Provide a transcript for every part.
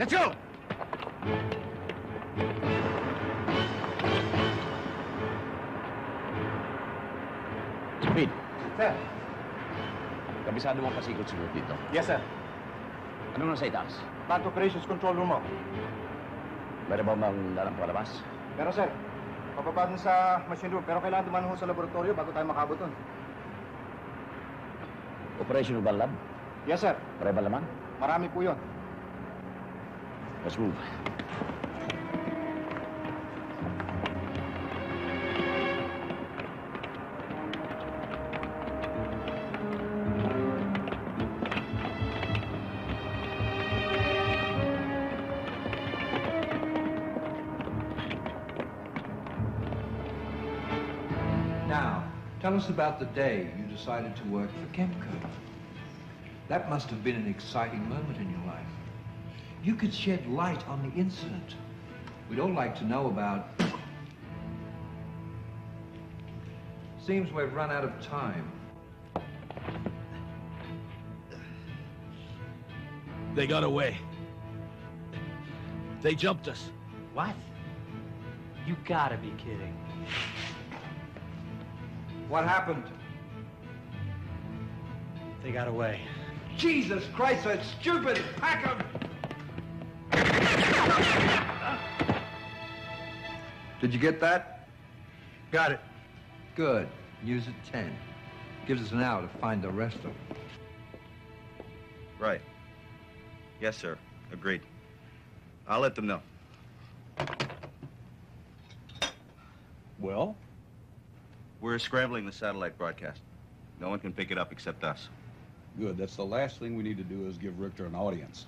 Let's go! Speed, Sir. kabisado mo pasikot-sikot dito. Yes, sir. Ano na sa itaas? Plant operations control room mo. Meron ba bang dalang palabas? Pero, sir, papaba dun sa machine room. Pero kailangan dumaan ho sa laboratorio bago tayo makabot dun. Operational ba lab? Yes, sir. Pare ba laman? Marami po yun. Let's move. Now, tell us about the day you decided to work for Chemco. That must have been an exciting moment in your life. You could shed light on the incident. We'd all like to know about... Seems we've run out of time. They got away. They jumped us. What? You gotta be kidding. What happened? They got away. Jesus Christ, that stupid pack of... Did you get that? Got it. Good. News at 10. Gives us an hour to find the rest of them. Right. Yes, sir. Agreed. I'll let them know. Well? We're scrambling the satellite broadcast. No one can pick it up except us. Good. That's the last thing we need to do is give Richter an audience.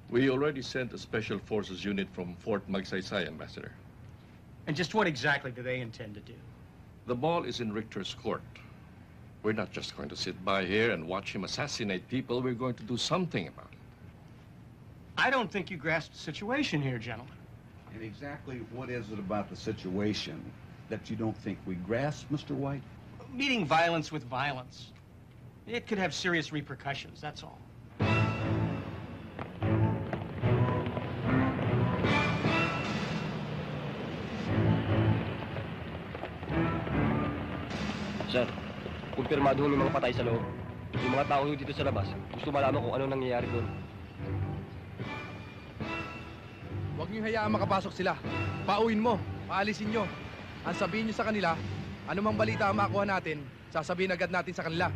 We already sent a special forces unit from Fort Magsaysay, Ambassador. And just what exactly do they intend to do? The ball is in Richter's court. We're not just going to sit by here and watch him assassinate people. We're going to do something about it. I don't think you grasp the situation here, gentlemen. And exactly what is it about the situation that you don't think we grasp, Mr. White? Meeting violence with violence. It could have serious repercussions, that's all. Sir, kumpirmado yung mga patay sa loob. Yung mga tao dito sa labas, gusto malaman kung ano nangyayari doon. Huwag niyong hayaan makapasok sila. Pauwin mo, paalisin nyo. Ang sabihin nyo sa kanila, anumang balita ang makuha natin, sasabihin agad natin sa kanila.